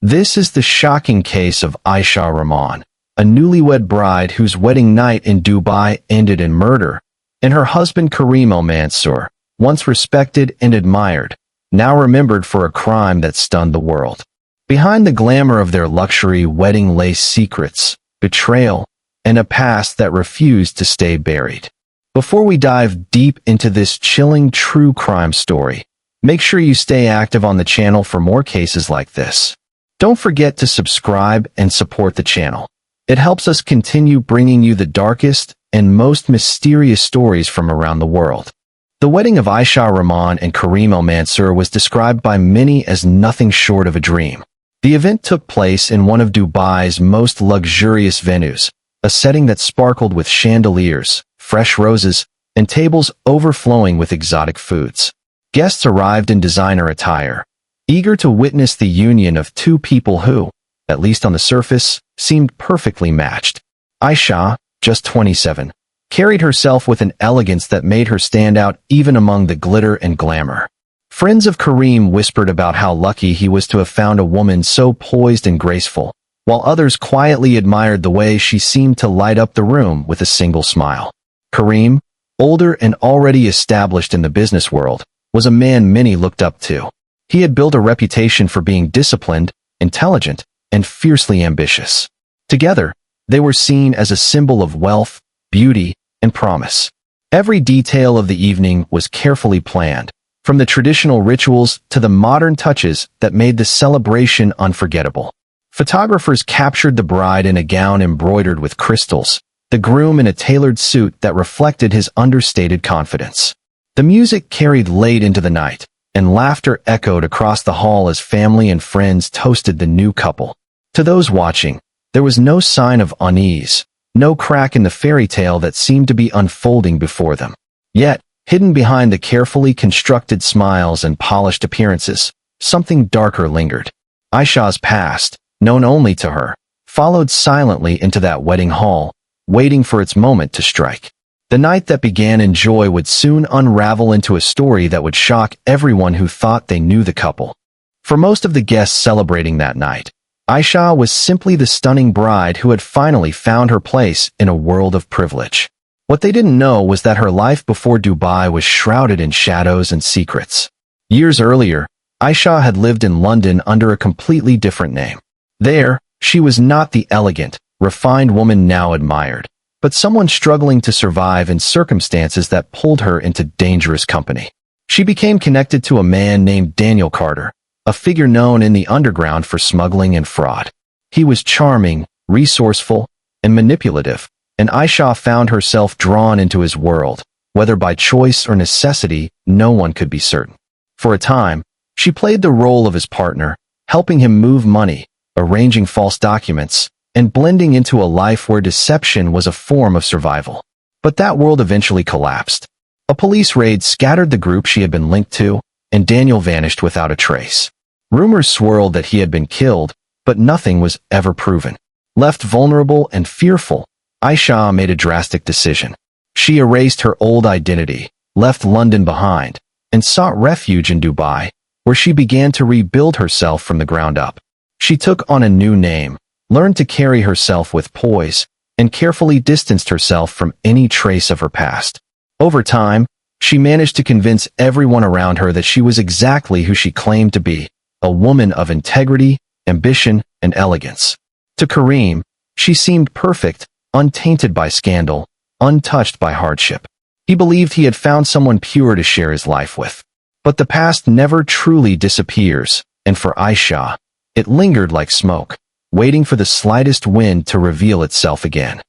This is the shocking case of Ayesha Rahman, a newlywed bride whose wedding night in Dubai ended in murder, and her husband Karim Al Mansoor, once respected and admired, now remembered for a crime that stunned the world. Behind the glamour of their luxury wedding lay secrets, betrayal, and a past that refused to stay buried. Before we dive deep into this chilling true crime story, make sure you stay active on the channel for more cases like this. Don't forget to subscribe and support the channel. It helps us continue bringing you the darkest and most mysterious stories from around the world. The wedding of Ayesha Rahman and Karim Al Mansoor was described by many as nothing short of a dream. The event took place in one of Dubai's most luxurious venues, a setting that sparkled with chandeliers, fresh roses, and tables overflowing with exotic foods. Guests arrived in designer attire, eager to witness the union of two people who, at least on the surface, seemed perfectly matched. Ayesha, just 27, carried herself with an elegance that made her stand out even among the glitter and glamour. Friends of Karim whispered about how lucky he was to have found a woman so poised and graceful, while others quietly admired the way she seemed to light up the room with a single smile. Karim, older and already established in the business world, was a man many looked up to. He had built a reputation for being disciplined, intelligent, and fiercely ambitious. Together, they were seen as a symbol of wealth, beauty, and promise. Every detail of the evening was carefully planned, from the traditional rituals to the modern touches that made the celebration unforgettable. Photographers captured the bride in a gown embroidered with crystals, the groom in a tailored suit that reflected his understated confidence. The music carried late into the night, and laughter echoed across the hall as family and friends toasted the new couple. To those watching, there was no sign of unease, no crack in the fairy tale that seemed to be unfolding before them. Yet, hidden behind the carefully constructed smiles and polished appearances, something darker lingered. Ayesha's past, known only to her, followed silently into that wedding hall, waiting for its moment to strike. The night that began in joy would soon unravel into a story that would shock everyone who thought they knew the couple. For most of the guests celebrating that night, Ayesha was simply the stunning bride who had finally found her place in a world of privilege. What they didn't know was that her life before Dubai was shrouded in shadows and secrets. Years earlier, Ayesha had lived in London under a completely different name. There, she was not the elegant, refined woman now admired, but someone struggling to survive in circumstances that pulled her into dangerous company. She became connected to a man named Daniel Carter, a figure known in the underground for smuggling and fraud. He was charming, resourceful, and manipulative, and Ayesha found herself drawn into his world. Whether by choice or necessity, no one could be certain. For a time, she played the role of his partner, helping him move money, arranging false documents, and blending into a life where deception was a form of survival. But that world eventually collapsed. A police raid scattered the group she had been linked to, and Daniel vanished without a trace. Rumors swirled that he had been killed, but nothing was ever proven. Left vulnerable and fearful, Ayesha made a drastic decision. She erased her old identity, left London behind, and sought refuge in Dubai, where she began to rebuild herself from the ground up. She took on a new name, learned to carry herself with poise, and carefully distanced herself from any trace of her past. Over time, she managed to convince everyone around her that she was exactly who she claimed to be, a woman of integrity, ambition, and elegance. To Karim, she seemed perfect, untainted by scandal, untouched by hardship. He believed he had found someone pure to share his life with. But the past never truly disappears, and for Ayesha, it lingered like smoke, waiting for the slightest wind to reveal itself again.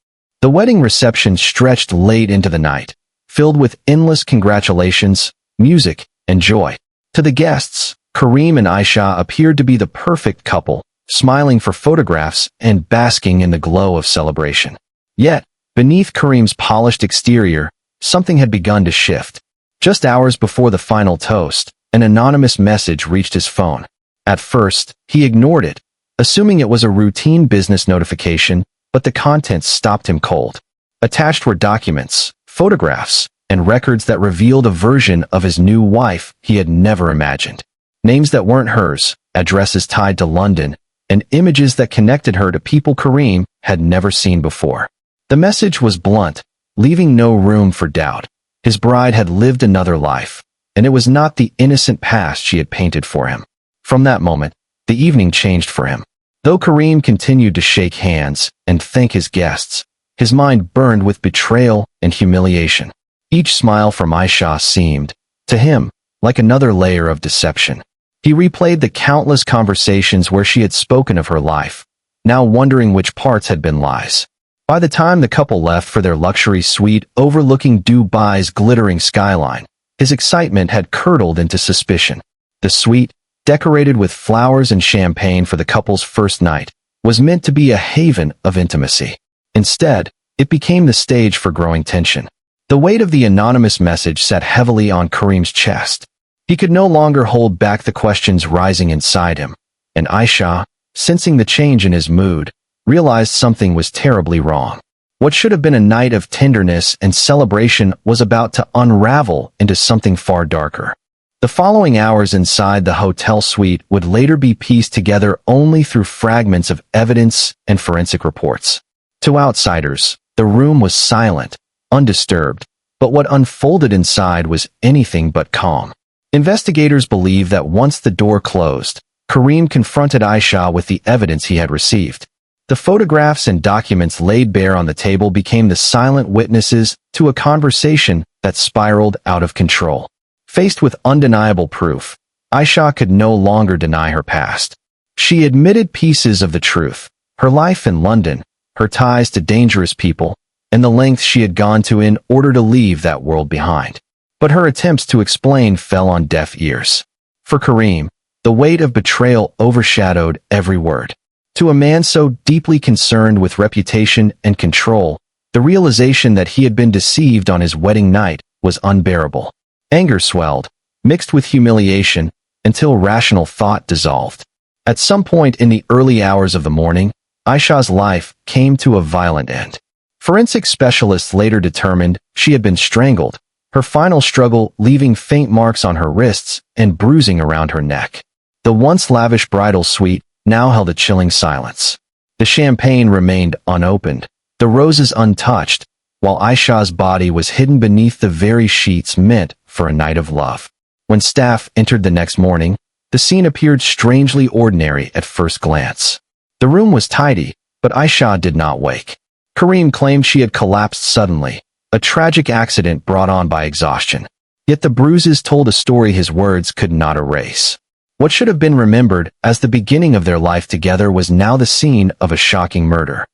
The wedding reception stretched late into the night, filled with endless congratulations, music, and joy. To the guests, Karim and Ayesha appeared to be the perfect couple, smiling for photographs and basking in the glow of celebration. Yet, beneath Karim's polished exterior, something had begun to shift. Just hours before the final toast, an anonymous message reached his phone. At first, he ignored it, assuming it was a routine business notification, but the contents stopped him cold. Attached were documents, photographs, and records that revealed a version of his new wife he had never imagined. Names that weren't hers, addresses tied to London, and images that connected her to people Karim had never seen before. The message was blunt, leaving no room for doubt. His bride had lived another life, and it was not the innocent past she had painted for him. From that moment, the evening changed for him. Though Karim continued to shake hands and thank his guests, his mind burned with betrayal and humiliation. Each smile from Ayesha seemed, to him, like another layer of deception. He replayed the countless conversations where she had spoken of her life, now wondering which parts had been lies. By the time the couple left for their luxury suite overlooking Dubai's glittering skyline, his excitement had curdled into suspicion. The suite, decorated with flowers and champagne for the couple's first night, was meant to be a haven of intimacy. Instead, it became the stage for growing tension. The weight of the anonymous message sat heavily on Karim's chest. He could no longer hold back the questions rising inside him, and Ayesha, sensing the change in his mood, realized something was terribly wrong. What should have been a night of tenderness and celebration was about to unravel into something far darker. The following hours inside the hotel suite would later be pieced together only through fragments of evidence and forensic reports. To outsiders, the room was silent, undisturbed, but what unfolded inside was anything but calm. Investigators believe that once the door closed, Karim confronted Ayesha with the evidence he had received. The photographs and documents laid bare on the table became the silent witnesses to a conversation that spiraled out of control. Faced with undeniable proof, Ayesha could no longer deny her past. She admitted pieces of the truth: her life in London, her ties to dangerous people, and the lengths she had gone to in order to leave that world behind. But her attempts to explain fell on deaf ears. For Karim, the weight of betrayal overshadowed every word. To a man so deeply concerned with reputation and control, the realization that he had been deceived on his wedding night was unbearable. Anger swelled, mixed with humiliation, until rational thought dissolved. At some point in the early hours of the morning, Ayesha's life came to a violent end. Forensic specialists later determined she had been strangled, her final struggle leaving faint marks on her wrists and bruising around her neck. The once lavish bridal suite now held a chilling silence. The champagne remained unopened, the roses untouched, while Ayesha's body was hidden beneath the very sheets meant for a night of love. When staff entered the next morning, the scene appeared strangely ordinary at first glance. The room was tidy, but Ayesha did not wake. Karim claimed she had collapsed suddenly, a tragic accident brought on by exhaustion. Yet the bruises told a story his words could not erase. What should have been remembered as the beginning of their life together was now the scene of a shocking murder.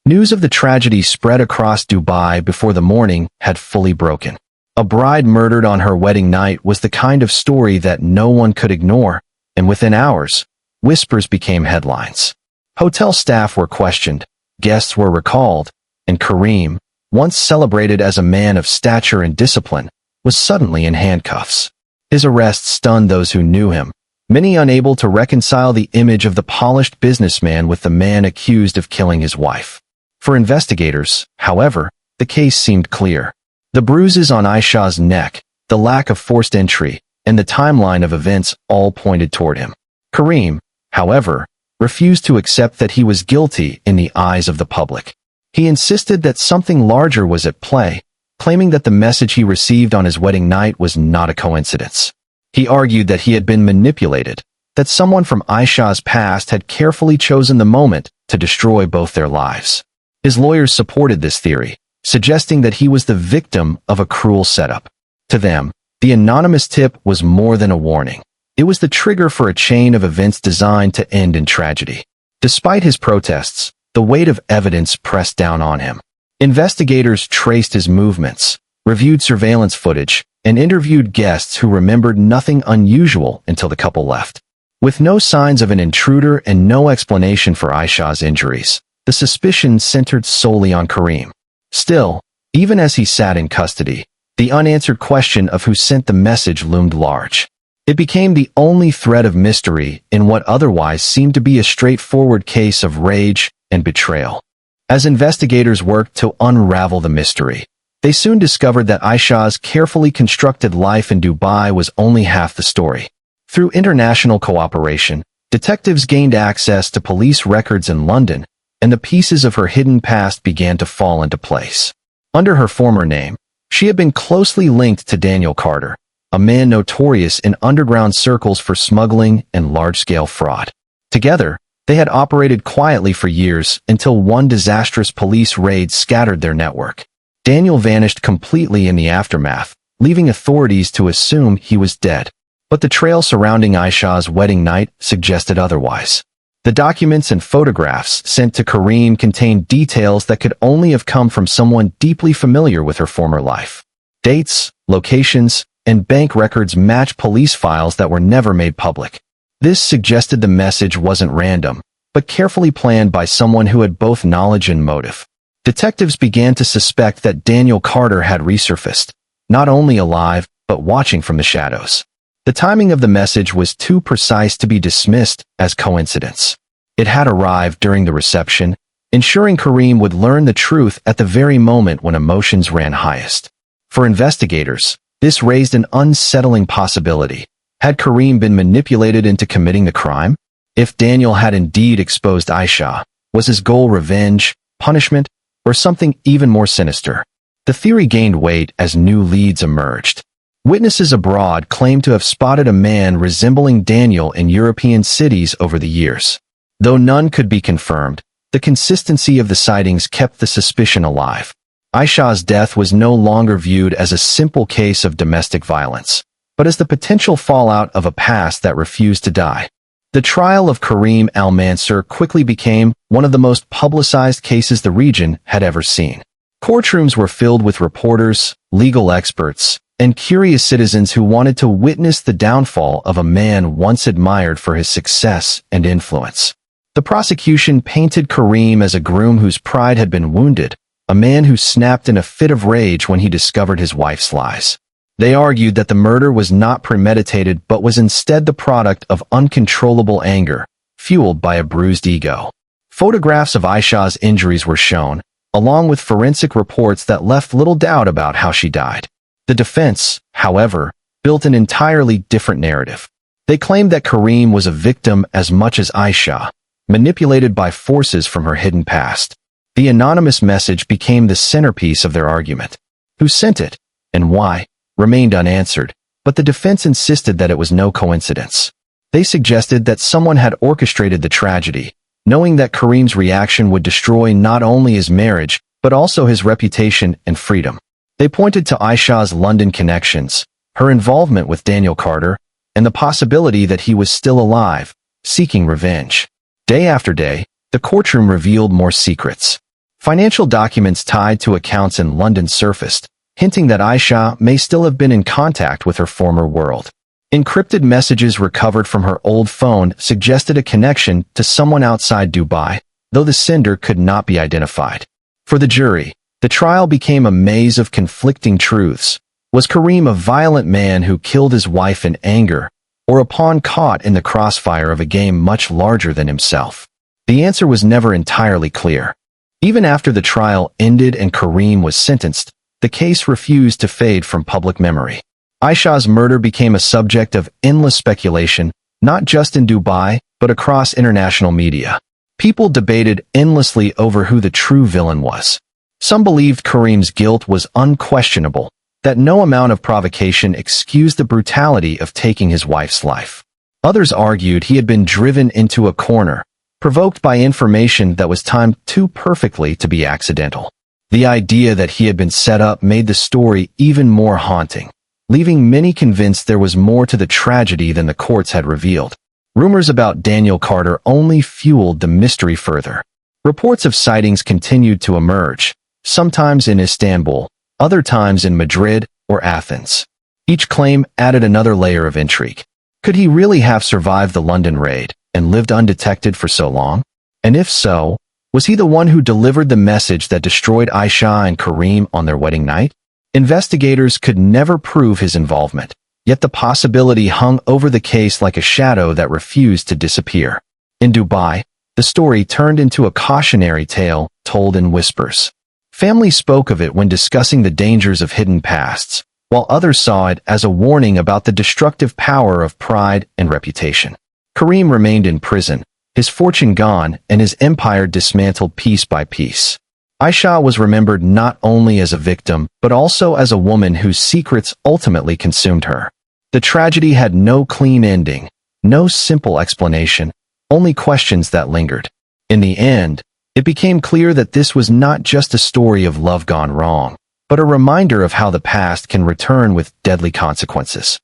News of the tragedy spread across Dubai before the morning had fully broken. A bride murdered on her wedding night was the kind of story that no one could ignore, and within hours, whispers became headlines. Hotel staff were questioned, guests were recalled, and Karim, once celebrated as a man of stature and discipline, was suddenly in handcuffs. His arrest stunned those who knew him, many unable to reconcile the image of the polished businessman with the man accused of killing his wife. For investigators, however, the case seemed clear. The bruises on Ayesha's neck, the lack of forced entry, and the timeline of events all pointed toward him. Karim, however, refused to accept that he was guilty in the eyes of the public. He insisted that something larger was at play, claiming that the message he received on his wedding night was not a coincidence. He argued that he had been manipulated, that someone from Ayesha's past had carefully chosen the moment to destroy both their lives. His lawyers supported this theory, suggesting that he was the victim of a cruel setup. To them, the anonymous tip was more than a warning. It was the trigger for a chain of events designed to end in tragedy. Despite his protests, the weight of evidence pressed down on him. Investigators traced his movements, reviewed surveillance footage, and interviewed guests who remembered nothing unusual until the couple left. With no signs of an intruder and no explanation for Ayesha's injuries, the suspicion centered solely on Karim. Still, even as he sat in custody, the unanswered question of who sent the message loomed large. It became the only thread of mystery in what otherwise seemed to be a straightforward case of rage and betrayal. As investigators worked to unravel the mystery, they soon discovered that Ayesha's carefully constructed life in Dubai was only half the story. Through international cooperation, Detectives gained access to police records in London, and the pieces of her hidden past began to fall into place. Under her former name, she had been closely linked to Daniel Carter, a man notorious in underground circles for smuggling and large-scale fraud. Together, they had operated quietly for years until one disastrous police raid scattered their network. Daniel vanished completely in the aftermath, leaving authorities to assume he was dead. But the trail surrounding Ayesha's wedding night suggested otherwise. The documents and photographs sent to Karim contained details that could only have come from someone deeply familiar with her former life. Dates, locations, and bank records matched police files that were never made public. This suggested the message wasn't random, but carefully planned by someone who had both knowledge and motive. Detectives began to suspect that Daniel Carter had resurfaced, not only alive, but watching from the shadows. The timing of the message was too precise to be dismissed as coincidence. It had arrived during the reception, ensuring Karim would learn the truth at the very moment when emotions ran highest. For investigators, this raised an unsettling possibility. Had Karim been manipulated into committing the crime? If Daniel had indeed exposed Ayesha, was his goal revenge, punishment, or something even more sinister? The theory gained weight as new leads emerged. Witnesses abroad claimed to have spotted a man resembling Daniel in European cities over the years. Though none could be confirmed, the consistency of the sightings kept the suspicion alive. Ayesha's death was no longer viewed as a simple case of domestic violence, but as the potential fallout of a past that refused to die. The trial of Karim Al Mansoor quickly became one of the most publicized cases the region had ever seen. Courtrooms were filled with reporters, legal experts, and curious citizens who wanted to witness the downfall of a man once admired for his success and influence. The prosecution painted Karim as a groom whose pride had been wounded, a man who snapped in a fit of rage when he discovered his wife's lies. They argued that the murder was not premeditated but was instead the product of uncontrollable anger, fueled by a bruised ego. Photographs of Ayesha's injuries were shown, along with forensic reports that left little doubt about how she died. The defense, however, built an entirely different narrative. They claimed that Karim was a victim as much as Ayesha, manipulated by forces from her hidden past. The anonymous message became the centerpiece of their argument. Who sent it, and why, remained unanswered, but the defense insisted that it was no coincidence. They suggested that someone had orchestrated the tragedy, knowing that Karim's reaction would destroy not only his marriage, but also his reputation and freedom. They pointed to Ayesha's London connections, her involvement with Daniel Carter, and the possibility that he was still alive, seeking revenge. Day after day, the courtroom revealed more secrets. Financial documents tied to accounts in London surfaced, hinting that Ayesha may still have been in contact with her former world. Encrypted messages recovered from her old phone suggested a connection to someone outside Dubai, though the sender could not be identified. For the jury, the trial became a maze of conflicting truths. Was Karim a violent man who killed his wife in anger, or a pawn caught in the crossfire of a game much larger than himself? The answer was never entirely clear. Even after the trial ended and Karim was sentenced, the case refused to fade from public memory. Ayesha's murder became a subject of endless speculation, not just in Dubai, but across international media. People debated endlessly over who the true villain was. Some believed Karim's guilt was unquestionable, that no amount of provocation excused the brutality of taking his wife's life. Others argued he had been driven into a corner, provoked by information that was timed too perfectly to be accidental. The idea that he had been set up made the story even more haunting, leaving many convinced there was more to the tragedy than the courts had revealed. Rumors about Daniel Carter only fueled the mystery further. Reports of sightings continued to emerge, sometimes in Istanbul, other times in Madrid or Athens. Each claim added another layer of intrigue. Could he really have survived the London raid and lived undetected for so long? And if so, was he the one who delivered the message that destroyed Ayesha and Karim on their wedding night? Investigators could never prove his involvement, yet the possibility hung over the case like a shadow that refused to disappear. In Dubai, the story turned into a cautionary tale told in whispers. Families spoke of it when discussing the dangers of hidden pasts, while others saw it as a warning about the destructive power of pride and reputation. Karim remained in prison, his fortune gone and his empire dismantled piece by piece. Ayesha was remembered not only as a victim, but also as a woman whose secrets ultimately consumed her. The tragedy had no clean ending, no simple explanation, only questions that lingered. In the end, it became clear that this was not just a story of love gone wrong, but a reminder of how the past can return with deadly consequences.